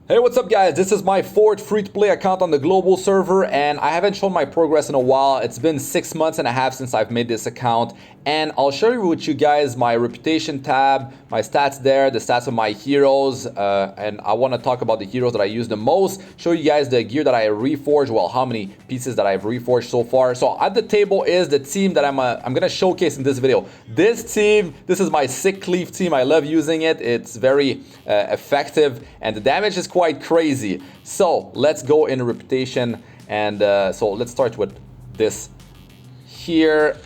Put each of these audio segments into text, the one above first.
Hey, what's up guys? This is my fourth free-to-play account on the global server and I haven't shown my progress in a while. It's been 6 months and a half since I've made this account, and I'll share with you guys my reputation tab, my stats there, the stats of my heroes, and I want to talk about the heroes that I use the most, show you guys the gear that I reforged, well, how many pieces that I've reforged so far. So at the table is the team that I'm gonna showcase in this video. This team, this is my sick Cleave team. I love using it. It's very effective and the damage is quite crazy. So let's go in reputation, and so let's start with this here.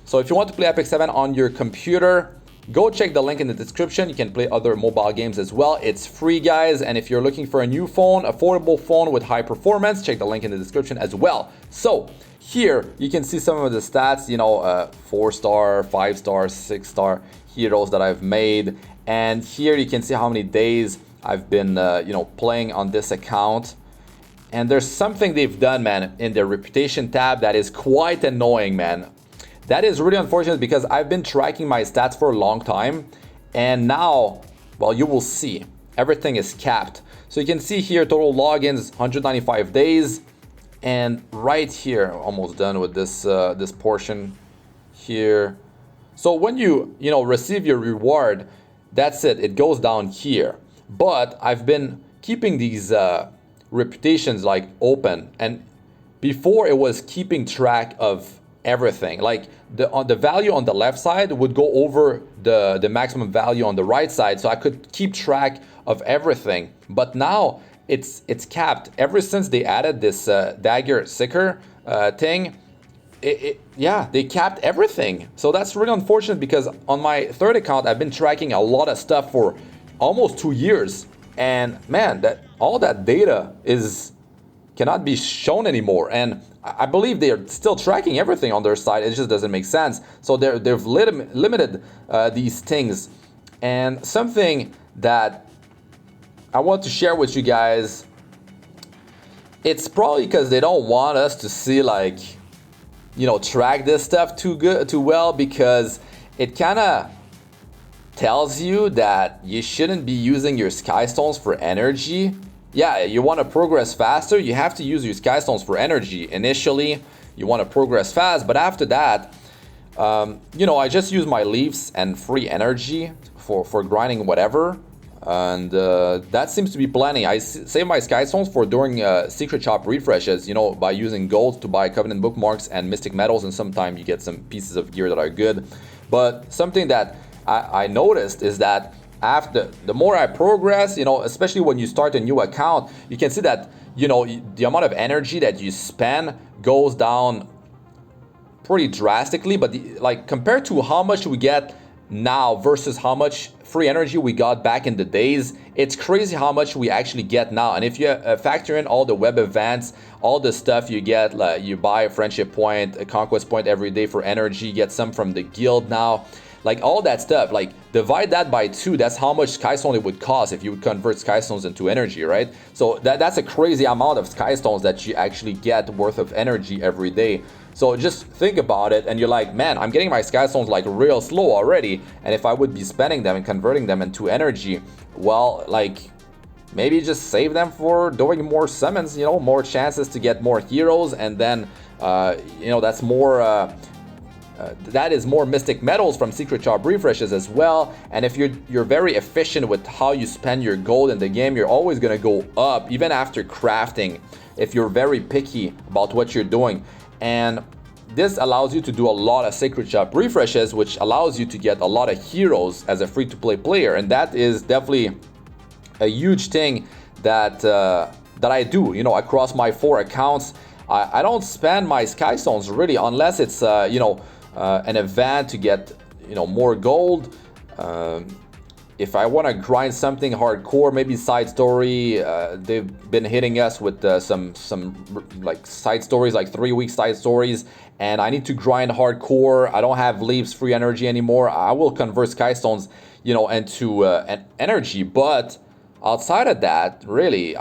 So if you want to play Epic 7 on your computer, go check the link in the description. You can play other mobile games as well. It's free, guys. And if you're looking for a new phone, affordable phone with high performance, check the link in the description as well. So here you can see some of the stats, you know, 4-star, 5-star, 6-star heroes that I've made. And here you can see how many days I've been, you know, playing on this account. And there's something they've done, man, in their reputation tab that is quite annoying, man. That is really unfortunate because I've been tracking my stats for a long time. And now, well, you will see, everything is capped. So you can see here, total logins, 195 days. And right here, almost done with this, this portion here. So when you know, receive your reward, that's it, it goes down here. But I've been keeping these reputations like open, and before it was keeping track of everything. Like the value on the left side would go over the maximum value on the right side, so I could keep track of everything. But now it's capped. Ever since they added this dagger seeker thing, yeah, they capped everything. So that's really unfortunate because on my third account I've been tracking a lot of stuff for almost 2 years, and man, that all that data cannot be shown anymore. And I believe they are still tracking everything on their side. It just doesn't make sense. So they've limited these things. And something that I want to share with you guys, it's probably because they don't want us to see, like, you know, track this stuff too well, because it kind of tells you that you shouldn't be using your sky stones for energy. Yeah, you want to progress faster, you have to use your sky stones for energy. Initially, you want to progress fast, but after that, you know, I just use my leaves and free energy for grinding whatever. And that seems to be plenty. I save my sky stones for during secret shop refreshes, you know, by using gold to buy Covenant Bookmarks and mystic metals, and sometimes you get some pieces of gear that are good. But something that I noticed is that after the more I progress, you know, especially when you start a new account, you can see that, you know, the amount of energy that you spend goes down pretty drastically. But like, compared to how much we get now versus how much free energy we got back in the days, it's crazy how much we actually get now. And if you factor in all the web events, all the stuff you get, like you buy a friendship point, a conquest point every day for energy, get some from the guild now, like all that stuff, like divide that by 2, that's how much sky stone it would cost if you would convert sky stones into energy, right? So that's a crazy amount of sky stones that you actually get worth of energy every day. So just think about it, and you're like, man, I'm getting my sky stones like real slow already, and if I would be spending them and converting them into energy, well, like, maybe just save them for doing more summons, you know, more chances to get more heroes, and then you know, that's more that is more mystic metals from secret shop refreshes as well. And if you're very efficient with how you spend your gold in the game, you're always gonna go up even after crafting, if you're very picky about what you're doing. And this allows you to do a lot of secret shop refreshes, which allows you to get a lot of heroes as a free-to-play player. And that is definitely a huge thing that that I do, you know, across my 4 accounts. I don't spend my sky stones really unless it's you know, an event to get, you know, more gold. If I want to grind something hardcore, maybe side story, they've been hitting us with some like side stories, like 3-week side stories, and I need to grind hardcore. I don't have leaves free energy anymore. I will convert sky stones, you know, into an energy. But outside of that, really,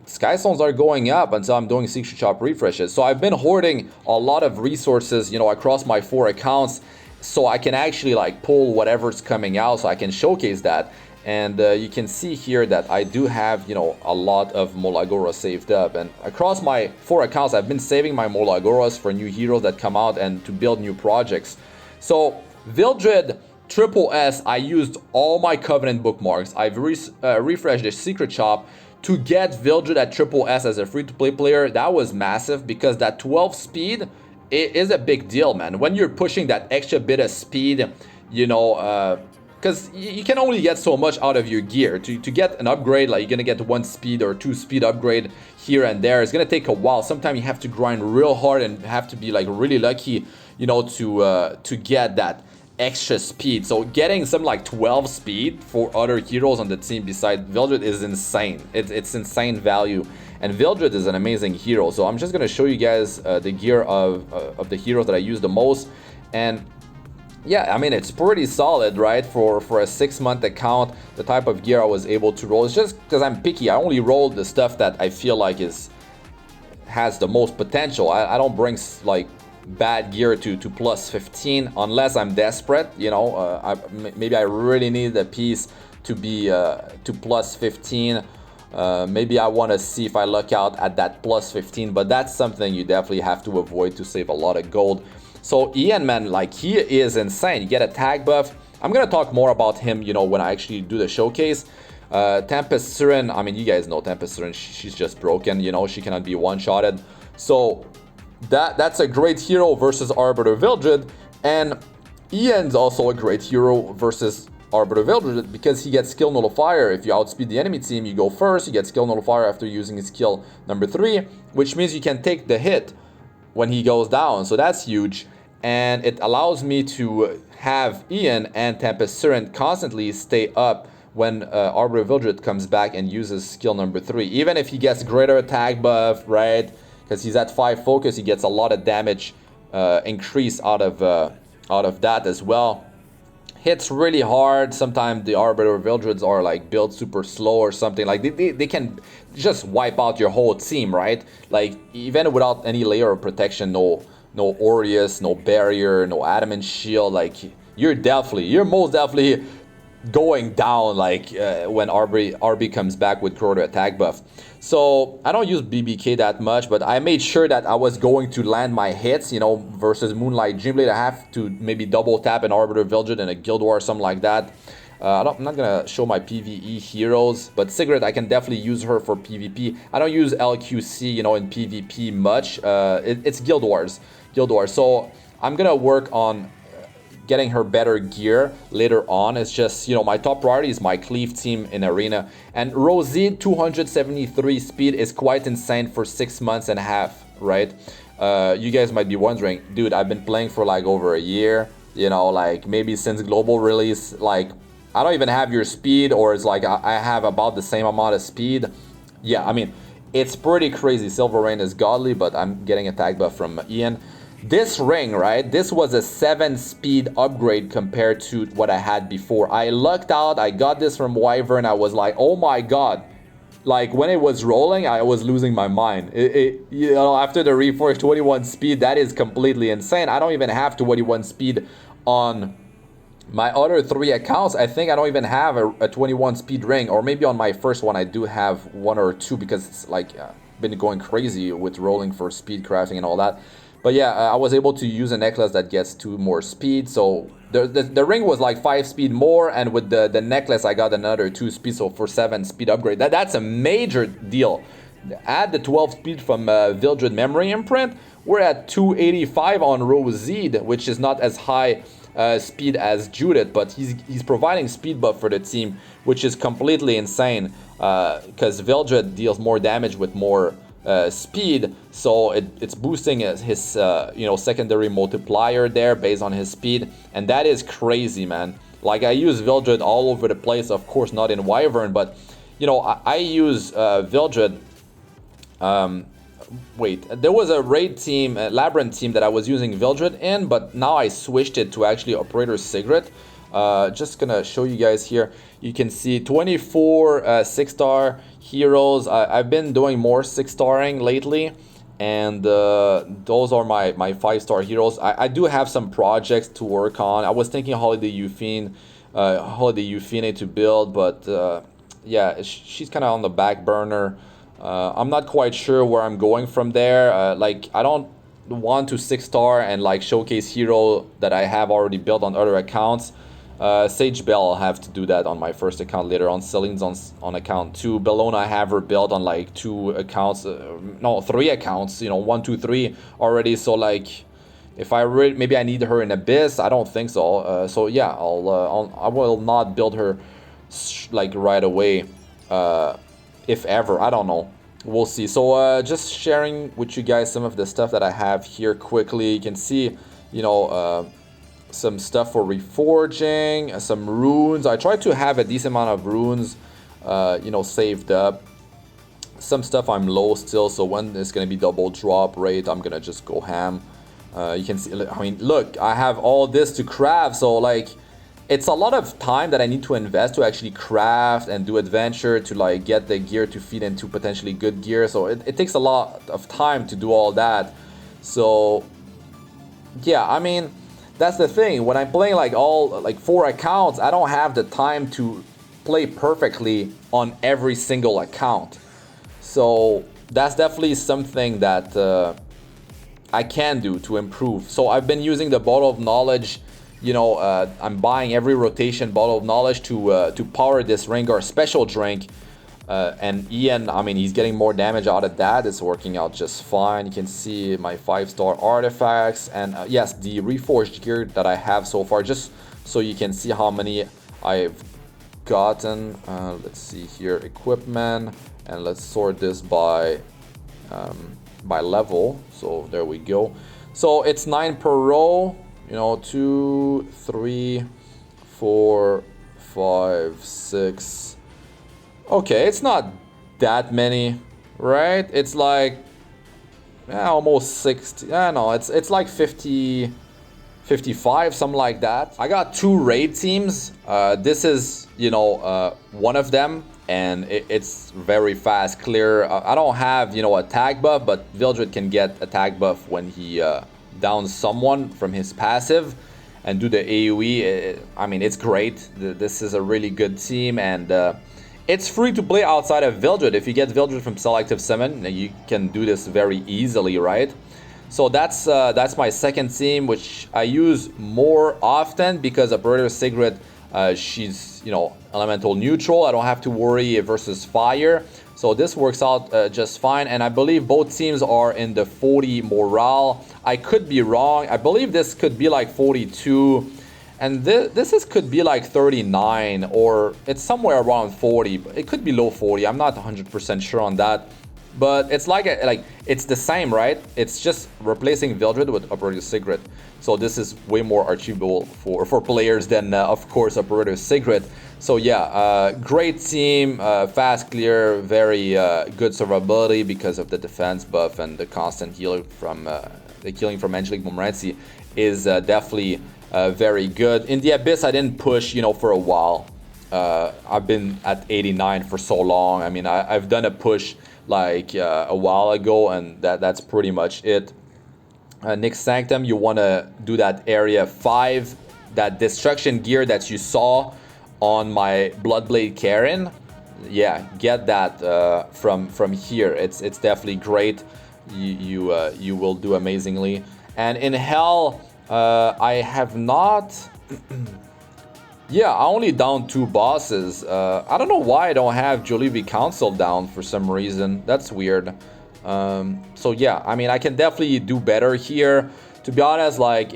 sky stones are going up until I'm doing secret shop refreshes. So I've been hoarding a lot of resources, you know, across my 4 accounts, so I can actually like pull whatever's coming out, so I can showcase that. And you can see here that I do have, you know, a lot of MolaGora saved up. And across my 4 accounts, I've been saving my MolaGoras for new heroes that come out and to build new projects. So Vildred Triple S, I used all my Covenant bookmarks. I've refreshed the secret shop to get Vildred at Triple S as a free-to-play player. That was massive because that 12 speed is a big deal, man. When you're pushing that extra bit of speed, you know, because you can only get so much out of your gear. To get an upgrade, like you're gonna get 1 speed or 2 speed upgrade here and there, it's gonna take a while. Sometimes you have to grind real hard and have to be like really lucky, you know, to get that extra speed. So getting some like 12 speed for other heroes on the team besides Vildred is insane. It's insane value, and Vildred is an amazing hero. So I'm just gonna show you guys the gear of the heroes that I use the most. And yeah, I mean, it's pretty solid, right? For a 6-month account, the type of gear I was able to roll. It's just because I'm picky. I only roll the stuff that I feel like has the most potential. I don't bring like bad gear to plus 15 unless I'm desperate, you know. Maybe I really need a piece to be to plus 15. Maybe I want to see if I luck out at that plus 15, but that's something you definitely have to avoid to save a lot of gold. So Ian, man, like, he is insane. You get a tag buff. I'm gonna talk more about him, you know, when I actually do the showcase. Tempest Siren, I mean, you guys know Tempest Siren, she's just broken, you know, she cannot be one-shotted. So that's a great hero versus Arbiter Vildred, and Ian's also a great hero versus Arbiter Vildred because he gets skill nullifier. If you outspeed the enemy team, you go first, you get skill nullifier after using his skill number 3, which means you can take the hit when he goes down. So that's huge, and it allows me to have Ian and Tempest Siren constantly stay up when Arbiter Vildred comes back and uses skill number 3. Even if he gets greater attack buff, right? Because he's at 5 focus, he gets a lot of damage increase out of that as well. Hits really hard. Sometimes the Arbiter Vildreds are like built super slow or something. Like they can just wipe out your whole team, right? Like even without any layer of protection, no Aureus, no barrier, no adamant shield. Like you're most definitely going down like when RB comes back with greater attack buff. So I don't use BBK that much, but I made sure that I was going to land my hits, you know, versus Moonlight Dreamblade. I have to maybe double tap an Arbiter Vildred and a Guild War or something like that. I'm not gonna show my PvE heroes, but Sigrid, I can definitely use her for PvP. I don't use LQC, you know, in PvP much. It's Guild Wars. So I'm gonna work on getting her better gear later on. It's just, you know, my top priority is my Cleave team in Arena. And Rosie 273 speed is quite insane for 6 months and a half, right? You guys might be wondering, dude, I've been playing for like over a year, you know, like maybe since global release. Like I don't even have your speed, or it's like I have about the same amount of speed. Yeah, I mean, it's pretty crazy. Silver Rain is godly, but I'm getting a tag buff from Ian. This ring, right, this was a 7 speed upgrade compared to what I had before. I lucked out. I got this from Wyvern. I was like, oh my god. Like when it was rolling, I was losing my mind. You know, after the reforged 21 speed, that is completely insane. I don't even have 21 speed on my other 3 accounts. I think I don't even have a 21 speed ring, or maybe on my first one I do have 1 or 2 because it's like been going crazy with rolling for speed crafting and all that. But yeah, I was able to use a necklace that gets 2 more speed. So the ring was like 5 speed more, and with the necklace I got another 2 speed, so for 7 speed upgrade. That's a major deal. Add the 12 speed from Vildred Memory Imprint, we're at 285 on Roseed, which is not as high speed as Judith, but he's providing speed buff for the team, which is completely insane because Vildred deals more damage with more speed, so it's boosting his you know, secondary multiplier there based on his speed, and that is crazy, man. Like I use Vildred all over the place, of course not in Wyvern, but you know, I use Vildred. Wait, there was a raid team, a Labyrinth team that I was using Vildred in, but now I switched it to actually Operator Sigrid. Just gonna show you guys here. You can see 24 6-star heroes. I've been doing more 6-starring lately, and those are my 5-star heroes. I do have some projects to work on. I was thinking Holiday Euphine, Holiday Euphine to build, but yeah, she's kind of on the back burner. I'm not quite sure where I'm going from there. Like, I don't want to 6-star and like showcase hero that I have already built on other accounts. Sage Bell, I'll have to do that on my first account later on. Celine's on account 2. Bellona, I have her built on like 2 accounts, no, 3 accounts, you know, 1, 2, 3 already. So like, if I maybe I need her in Abyss, I don't think so. So yeah, I will not build her like right away, if ever. I don't know. We'll see. So just sharing with you guys some of the stuff that I have here quickly. You can see, you know, some stuff for reforging, some runes. I try to have a decent amount of runes, you know, saved up. Some stuff I'm low still, so when it's gonna be double drop rate, I'm gonna just go ham. You can see, I mean, look, I have all this to craft, so like, it's a lot of time that I need to invest to actually craft and do adventure to like get the gear to feed into potentially good gear. So it takes a lot of time to do all that. So yeah, I mean, that's the thing. When I'm playing like 4 accounts, I don't have the time to play perfectly on every single account. So that's definitely something that I can do to improve. So I've been using the Bottle of Knowledge. You know, I'm buying every rotation Bottle of Knowledge to power this Rengar special drink. And Ian, I mean, he's getting more damage out of that. It's working out just fine. You can see my 5-star artifacts. And yes, the reforged gear that I have so far, just so you can see how many I've gotten. Let's see here, equipment. And let's sort this by level. So there we go. So it's 9 per row. You know, 2, 3, 4, 5, 6. Okay, it's not that many, right? It's like almost 60. Yeah, no, it's like 50, 55, something like that. I got 2 raid teams. This is, you know, one of them, and it's very fast clear. I don't have, you know, attack buff, but Vildred can get attack buff when he down someone from his passive and do the AoE. I mean, it's great. This is a really good team, and it's free to play outside of Vildred. If you get Vildred from Selective Summon, you can do this very easily, right? So that's my second team, which I use more often because Operator Sigrid, she's, you know, elemental neutral. I don't have to worry versus fire. So this works out just fine, and I believe both teams are in the 40 morale. I could be wrong. I believe this could be like 42, and this could be like 39, or it's somewhere around 40. It could be low 40. I'm not 100% sure on that, but it's like it's the same, right? It's just replacing Vildred with Operator Sigrid. So this is way more achievable for players than, of course, Operator Sigrid. So yeah, great team, fast clear, very good survivability because of the defense buff, and the constant healing from the killing from Angelic Montmorency is definitely very good. In the Abyss, I didn't push, you know, for a while. I've been at 89 for so long. I mean, I've done a push like a while ago, and that's pretty much it. Nyx Sanctum, you want to do that area 5, that destruction gear that you saw on my Bloodblade Karen. Yeah, get that from here. It's definitely great. You will do amazingly. And in Hell, I have not. Yeah, I only down 2 bosses. I don't know why I don't have Jollibee Council down for some reason. That's weird. So yeah, I mean, I can definitely do better here. To be honest, like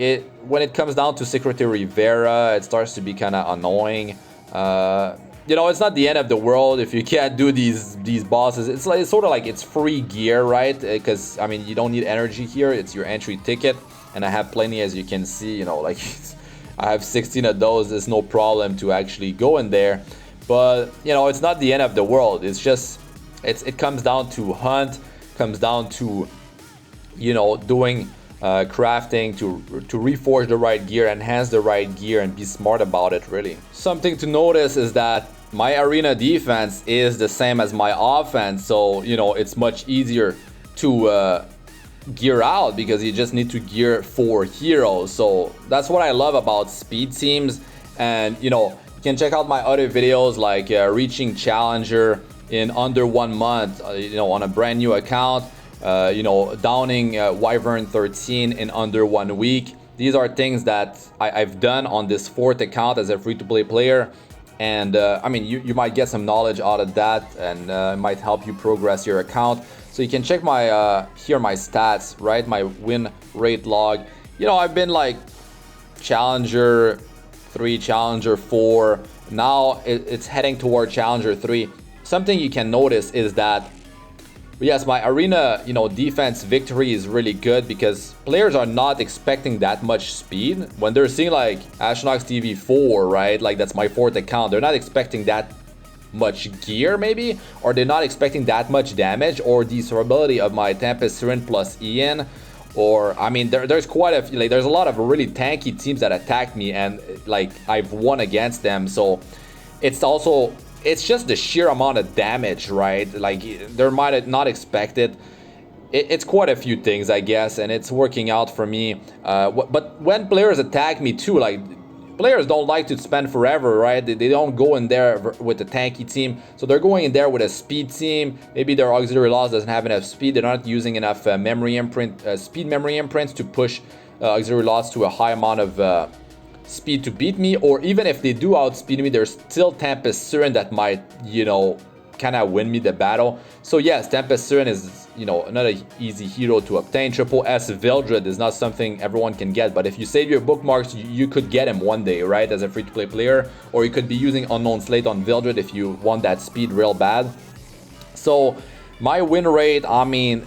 when it comes down to Secretary Vera, it starts to be kind of annoying. You know, it's not the end of the world if you can't do these bosses. It's like, it's sort of like it's free gear, right? Because I mean, you don't need energy here. It's your entry ticket, and I have plenty, as you can see. You know, like I have 16 of those. There's no problem to actually go in there. But you know, it's not the end of the world. It's just it comes down to hunt. Comes down to, you know, doing crafting to reforge the right gear, enhance the right gear, and be smart about it, really. Something to notice is that my arena defense is the same as my offense, so you know, it's much easier to gear out because you just need to gear 4 heroes. So that's what I love about speed teams. And you know, You can check out my other videos like reaching Challenger in under 1 month, you know, on a brand new account, you know, downing Wyvern 13 in under 1 week. These are things that I've done on this 4th account as a free-to-play player. And I mean, you might get some knowledge out of that, and it might help you progress your account. So you can check my here my stats, right? My win rate log. You know, I've been like Challenger 3, Challenger 4. Now it's heading toward Challenger 3. Something you can notice is that, yes, my arena, you know, defense victory is really good because players are not expecting that much speed. When they're seeing like Astranox TV4, right? Like that's my 4th account. They're not expecting that much gear maybe, or they're not expecting that much damage or the survivability of my Tempest Siren plus Ian. Or I mean, there's quite a few, like there's a lot of really tanky teams that attacked me, and like I've won against them. So it's also, it's just the sheer amount of damage, right? Like they might not expect it. It's quite a few things, I guess, and it's working out for me. But when players attack me too, like players don't like to spend forever, right? They don't go in there with a tanky team, so they're going in there with a speed team. Maybe their auxiliary loss doesn't have enough speed. They're not using enough memory imprint, speed memory imprints to push auxiliary loss to a high amount of speed to beat me. Or even if they do outspeed me, there's still Tempest Siren that might, you know, kind of win me the battle. So yes, Tempest Siren is, you know, not an easy hero to obtain. Triple S Vildred is not something everyone can get, but if you save your bookmarks, you could get him one day, right, as a free-to-play player. Or you could be using Unknown Slate on Vildred if you want that speed real bad. So my win rate, I mean,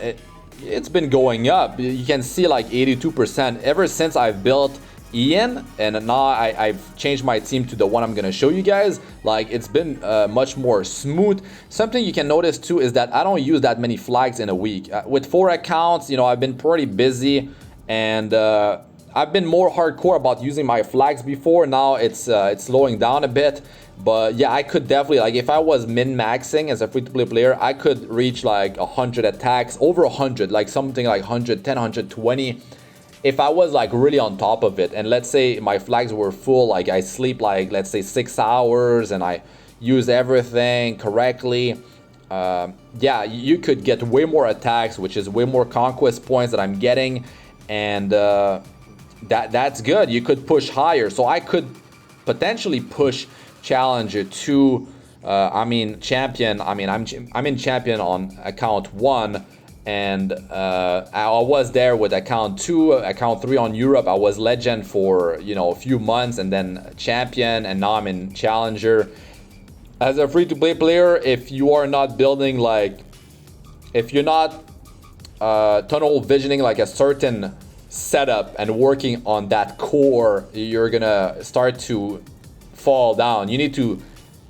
it's been going up. You can see like 82% ever since I've built Ian, and now I've changed my team to the one I'm gonna show you guys. Like it's been much more smooth. Something you can notice too is that I don't use that many flags in a week. With 4 accounts, you know, I've been pretty busy, and I've been more hardcore about using my flags before. Now it's slowing down a bit. But yeah, I could definitely, like if I was min-maxing as a free-to-play player, I could reach like 100 attacks, over 100, like something like 110, 120. If I was like really on top of it, and let's say my flags were full, like I sleep like, let's say 6 hours, and I use everything correctly, yeah, you could get way more attacks, which is way more conquest points that I'm getting, and that's good. You could push higher, so I could potentially push Challenger to, I mean Champion. I mean I'm in Champion on account 1. And I was there with account 2, account 3 on Europe. I was legend for, you know, a few months, and then champion, and now I'm in Challenger. As a free-to-play player, if you are not building, like, if you're not tunnel visioning like a certain setup and working on that core, you're gonna start to fall down. You need to,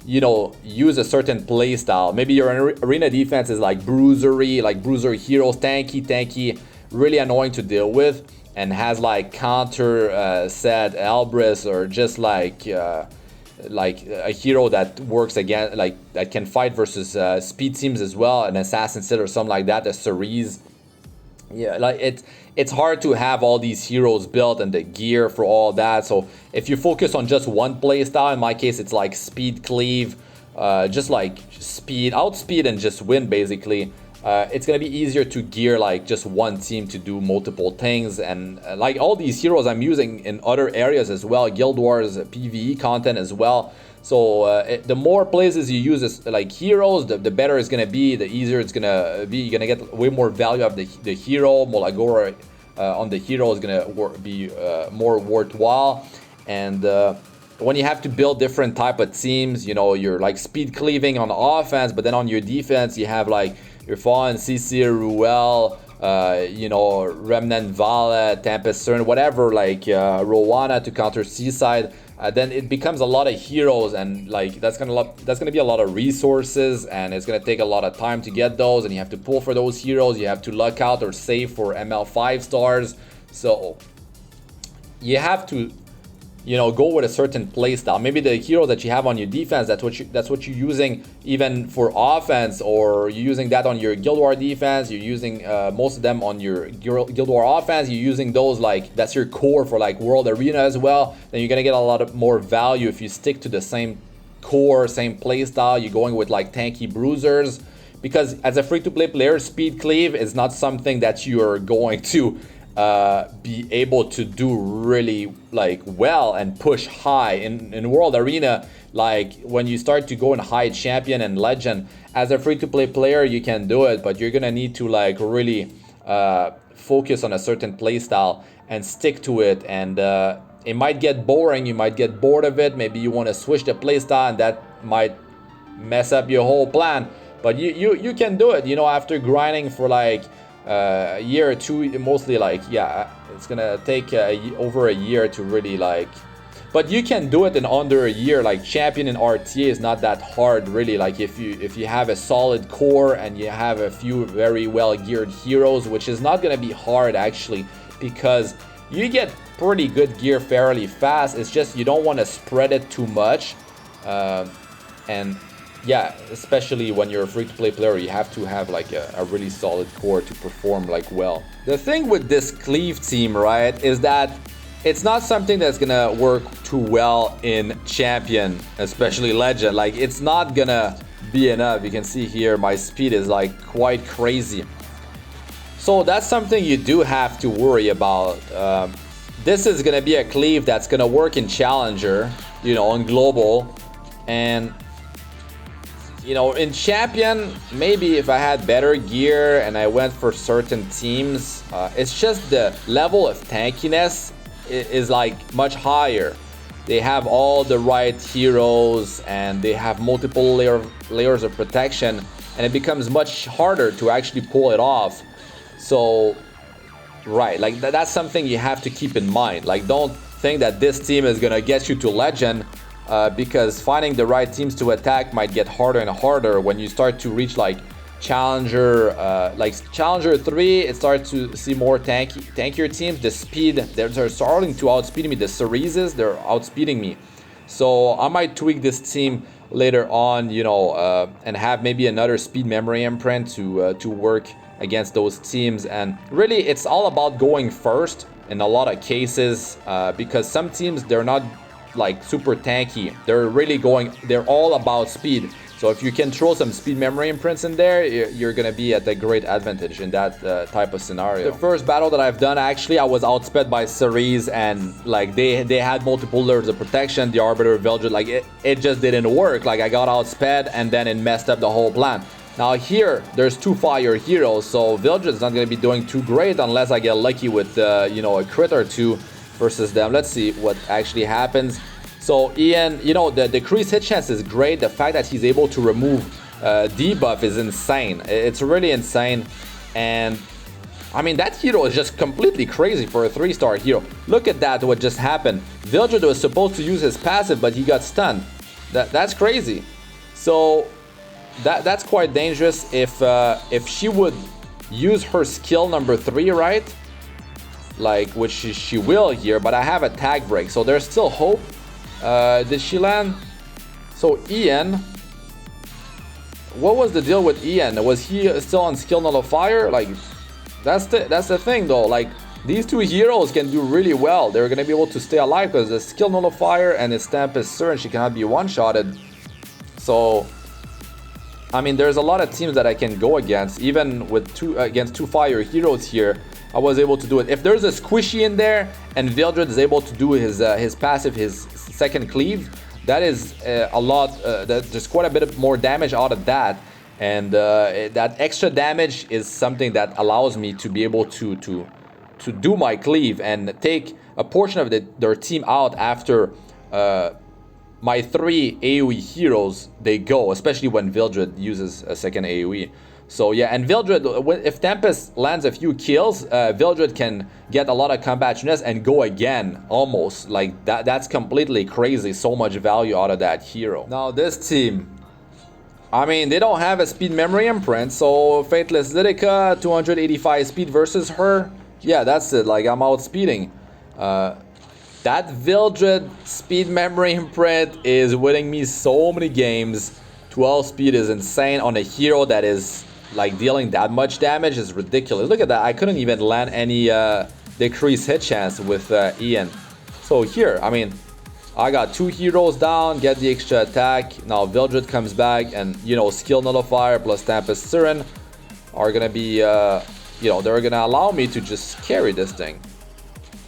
you know, use a certain play style. Maybe your arena defense is like bruisery, like bruiser heroes, tanky, really annoying to deal with, and has like counter set Elbrus, or just like a hero that works again, like that can fight versus speed teams as well, an assassin set or something like that, a Cerise. Yeah, like it's hard to have all these heroes built and the gear for all that. So if you focus on just one play style, in my case it's like speed cleave, just like speed, outspeed, and just win basically. It's gonna be easier to gear like just one team to do multiple things, and like all these heroes I'm using in other areas as well, Guild Wars, PvE content as well. So the more places you use as like heroes, the better it's gonna be, the easier it's gonna be. You're gonna get way more value of the hero. MolaGora on the hero is gonna be more worthwhile. And when you have to build different type of teams, you know, you're like speed cleaving on the offense, but then on your defense you have like your Fallen, CC, Ruel, you know, Remnant Vala, Tempest Cern, whatever, like Rowana to counter Seaside. Then it becomes a lot of heroes, and like that's gonna be a lot of resources, and it's gonna take a lot of time to get those, and you have to pull for those heroes. You have to luck out or save for ML 5 stars. So you have to you know, go with a certain playstyle. Maybe the hero that you have on your defense, that's what you're using even for offense, or you're using that on your Guild War defense. You're using most of them on your Guild War offense. You're using those, like, that's your core for like World Arena as well. Then you're gonna get a lot of more value if you stick to the same core, same playstyle. You're going with like tanky bruisers, because as a free-to-play player, speed cleave is not something that you are going to be able to do really like well and push high in World Arena. Like when you start to go in high champion and legend, as a free-to-play player you can do it, but you're gonna need to like really focus on a certain playstyle and stick to it. And it might get boring, you might get bored of it, maybe you want to switch the playstyle, and that might mess up your whole plan. But you can do it, you know, after grinding for like a year or two, mostly. Like, yeah, it's gonna take over a year to really like, but you can do it in under a year. Like champion in RTA is not that hard really. Like if you have a solid core and you have a few very well geared heroes, which is not gonna be hard actually, because you get pretty good gear fairly fast. It's just you don't want to spread it too much, and yeah, especially when you're a free-to-play player, you have to have like a really solid core to perform like well. The thing with this Cleave team, right, is that it's not something that's gonna work too well in champion, especially legend. Like it's not gonna be enough. You can see here my speed is like quite crazy. So that's something you do have to worry about. This is gonna be a Cleave that's gonna work in Challenger, you know, on Global, and you know, in Champion, maybe if I had better gear and I went for certain teams, it's just the level of tankiness is like much higher. They have all the right heroes and they have multiple layers of protection, and it becomes much harder to actually pull it off. So, right, like that's something you have to keep in mind. Like, don't think that this team is gonna get you to legend, because finding the right teams to attack might get harder and harder when you start to reach like Challenger, like Challenger 3. It starts to see more tankier teams. The speed, they're starting to outspeed me. The Cereses, they're outspeeding me. So I might tweak this team later on, you know, and have maybe another speed memory imprint to work against those teams. And really, it's all about going first in a lot of cases, because some teams, they're not like super tanky. They're all about speed. So if you can throw some speed memory imprints in there, you're gonna be at a great advantage in that type of scenario. The first battle that I've done, actually, I was outsped by Ceres, and like they had multiple layers of protection. The Arbiter, Vildred, like it just didn't work. Like I got outsped and then it messed up the whole plan. Now here, there's two fire heroes, so Vildred's not gonna be doing too great unless I get lucky with you know, a crit or two versus them. Let's see what actually happens. So Ian, you know, the decreased hit chance is great. The fact that he's able to remove debuff is insane. It's really insane. And I mean, that hero is just completely crazy for a 3-star hero. Look at that, what just happened. Vildred was supposed to use his passive, but he got stunned. That's crazy. So that's quite dangerous. If she would use her skill number 3, right? Like, which she will here, but I have a tag break, so there's still hope. Did she land? So Ian, what was the deal with Ian? Was he still on skill nullifier? Like, that's the thing though. Like, these two heroes can do really well. They're gonna be able to stay alive because the skill nullifier and his stamp is certain. She cannot be one-shotted. So I mean, there's a lot of teams that I can go against, even with against two fire heroes here. I was able to do it. If there's a squishy in there and Vildred is able to do his passive, his second cleave, that is a lot. There's quite a bit more damage out of that, and that extra damage is something that allows me to be able to do my cleave and take a portion of their team out after my 3 AoE heroes they go, especially when Vildred uses a second AoE. So yeah, and Vildred, if Tempest lands a few kills, Vildred can get a lot of combat units and go again, almost. Like, that's completely crazy, so much value out of that hero. Now this team, I mean, they don't have a speed memory imprint, so Faithless Lydica, 285 speed versus her. Yeah, that's it, like, I'm outspeeding. That Vildred speed memory imprint is winning me so many games. 12 speed is insane on a hero that is like dealing that much damage is ridiculous. Look at that. I couldn't even land any decreased hit chance with Ian. So here, I mean, I got 2 heroes down, get the extra attack. Now Vildred comes back and, you know, skill nullifier plus Tempest Siren are gonna be, you know, they're gonna allow me to just carry this thing.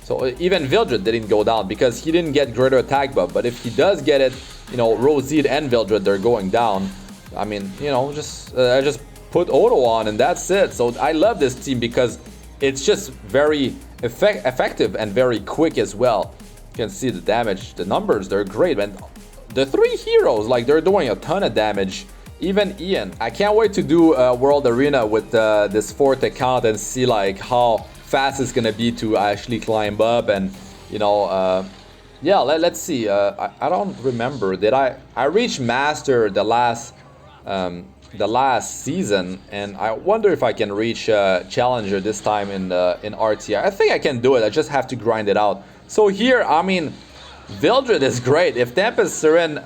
So even Vildred didn't go down because he didn't get greater attack buff. But if he does get it, you know, Rosieed and Vildred, they're going down. I mean, you know, I just put auto on and that's it. So I love this team because it's just very effective and very quick as well. You can see the damage, the numbers, they're great. And the 3 heroes, like, they're doing a ton of damage. Even Ian. I can't wait to do World Arena with this 4th account and see like how fast it's gonna be to actually climb up. And you know, yeah, let's see. I don't remember, did I reached Master the last season, and I wonder if I can reach Challenger this time in RTI. I think I can do it. I just have to grind it out. So here, I mean, Vildred is great. If Tempest Siren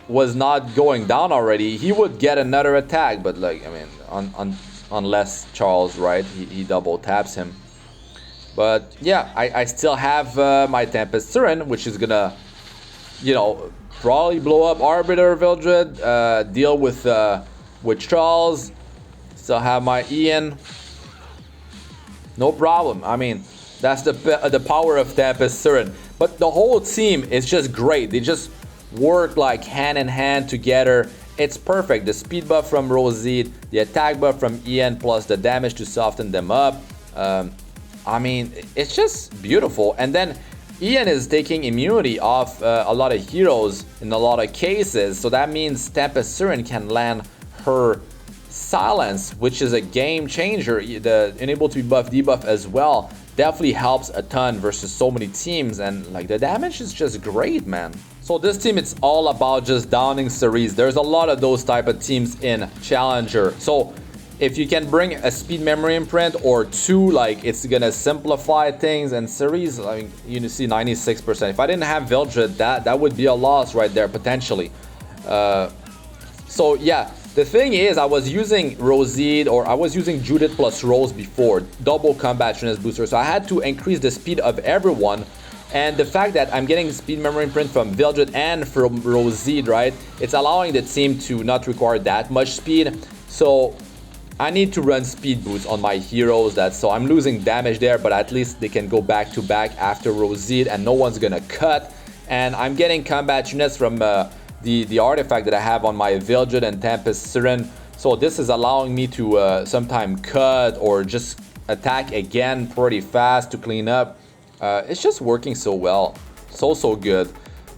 was not going down already, he would get another attack. But like, I mean, unless Charles, right, he double taps him. But yeah, I still have my Tempest Siren, which is gonna, you know, probably blow up Arbiter Vildred, deal with Charles. Still have my Ian. No problem. I mean, that's the power of Tempest Siren. But the whole team is just great. They just work like hand in hand together. It's perfect. The speed buff from Rosieed, the attack buff from Ian, plus the damage to soften them up. I mean, it's just beautiful. And then Ian is taking immunity off a lot of heroes in a lot of cases. So that means Tempest Siren can land her silence, which is a game changer. The enable to be buff debuff as well definitely helps a ton versus so many teams. And like, the damage is just great, man. So this team, it's all about just downing Cerise. There's a lot of those type of teams in Challenger. So if you can bring a speed memory imprint or 2, like, it's gonna simplify things. And Cerise, I mean, you see 96%. If I didn't have Vildred, that would be a loss right there potentially. So yeah, the thing is, I was using Rosieed, or I was using Judith plus Rose before, double combat strength booster. So I had to increase the speed of everyone. And the fact that I'm getting speed memory imprint from Vildred and from Rosieed, right, it's allowing the team to not require that much speed. So I need to run speed boots on my heroes. So I'm losing damage there, but at least they can go back to back after Rosieed and no one's gonna cut. And I'm getting combat units from the artifact that I have on my Vildred and Tempest Siren. So this is allowing me to sometimes cut or just attack again pretty fast to clean up. It's just working so well. So good.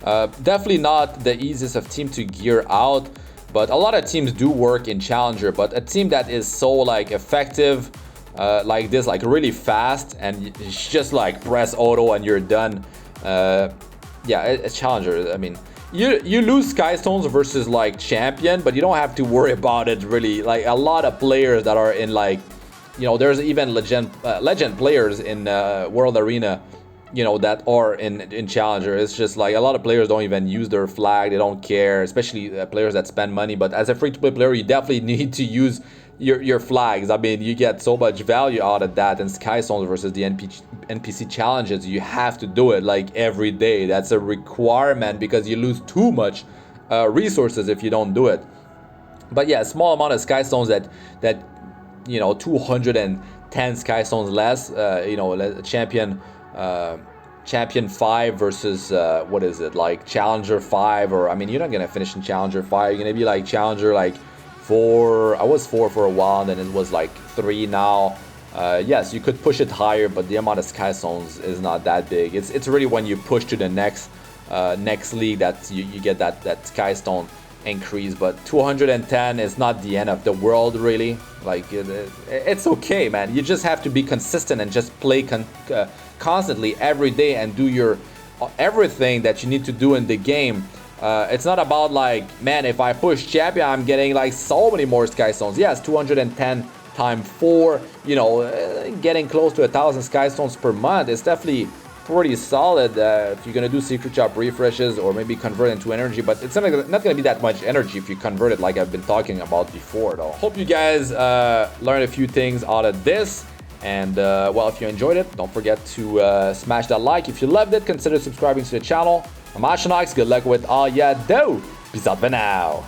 Definitely not the easiest of team to gear out, but a lot of teams do work in Challenger. But a team that is so like effective like this, like really fast, and it's just like press auto and you're done. Yeah, it's Challenger. I mean, you lose Skystones versus like Champion, but you don't have to worry about it really. Like, a lot of players that are in, like, you know, there's even legend players in World Arena, you know, that are in Challenger. It's just like a lot of players don't even use their flag. They don't care, especially players that spend money. But as a free-to-play player, you definitely need to use your flags. I mean, you get so much value out of that. And Skystones versus the NPC challenges, you have to do it like every day. That's a requirement because you lose too much resources if you don't do it. But yeah, a small amount of Skystones that you know, 210 Skystones less. You know, champion 5 versus what is it, like Challenger 5, or I mean, you're not gonna finish in Challenger 5. You're gonna be like Challenger like 4. I was 4 for a while, and then it was like 3 now. Yes, you could push it higher, but the amount of Skystones is not that big. It's really when you push to the next league that you get that Skystone increase. But 210 is not the end of the world, really. Like, it's okay, man. You just have to be consistent and just play constantly every day and do your everything that you need to do in the game. It's not about like, man, if I push champion, I'm getting like so many more Skystones. Yes, 210 times 4, you know, getting close to 1,000 Skystones per month is definitely pretty solid if you're gonna do secret shop refreshes or maybe convert into energy, but it's not gonna be that much energy if you convert it like I've been talking about before though. Hope you guys learned a few things out of this. And well, if you enjoyed it, don't forget to smash that like. If you loved it, consider subscribing to the channel. I'm Astranox. Good luck with all ya do. Peace out for now.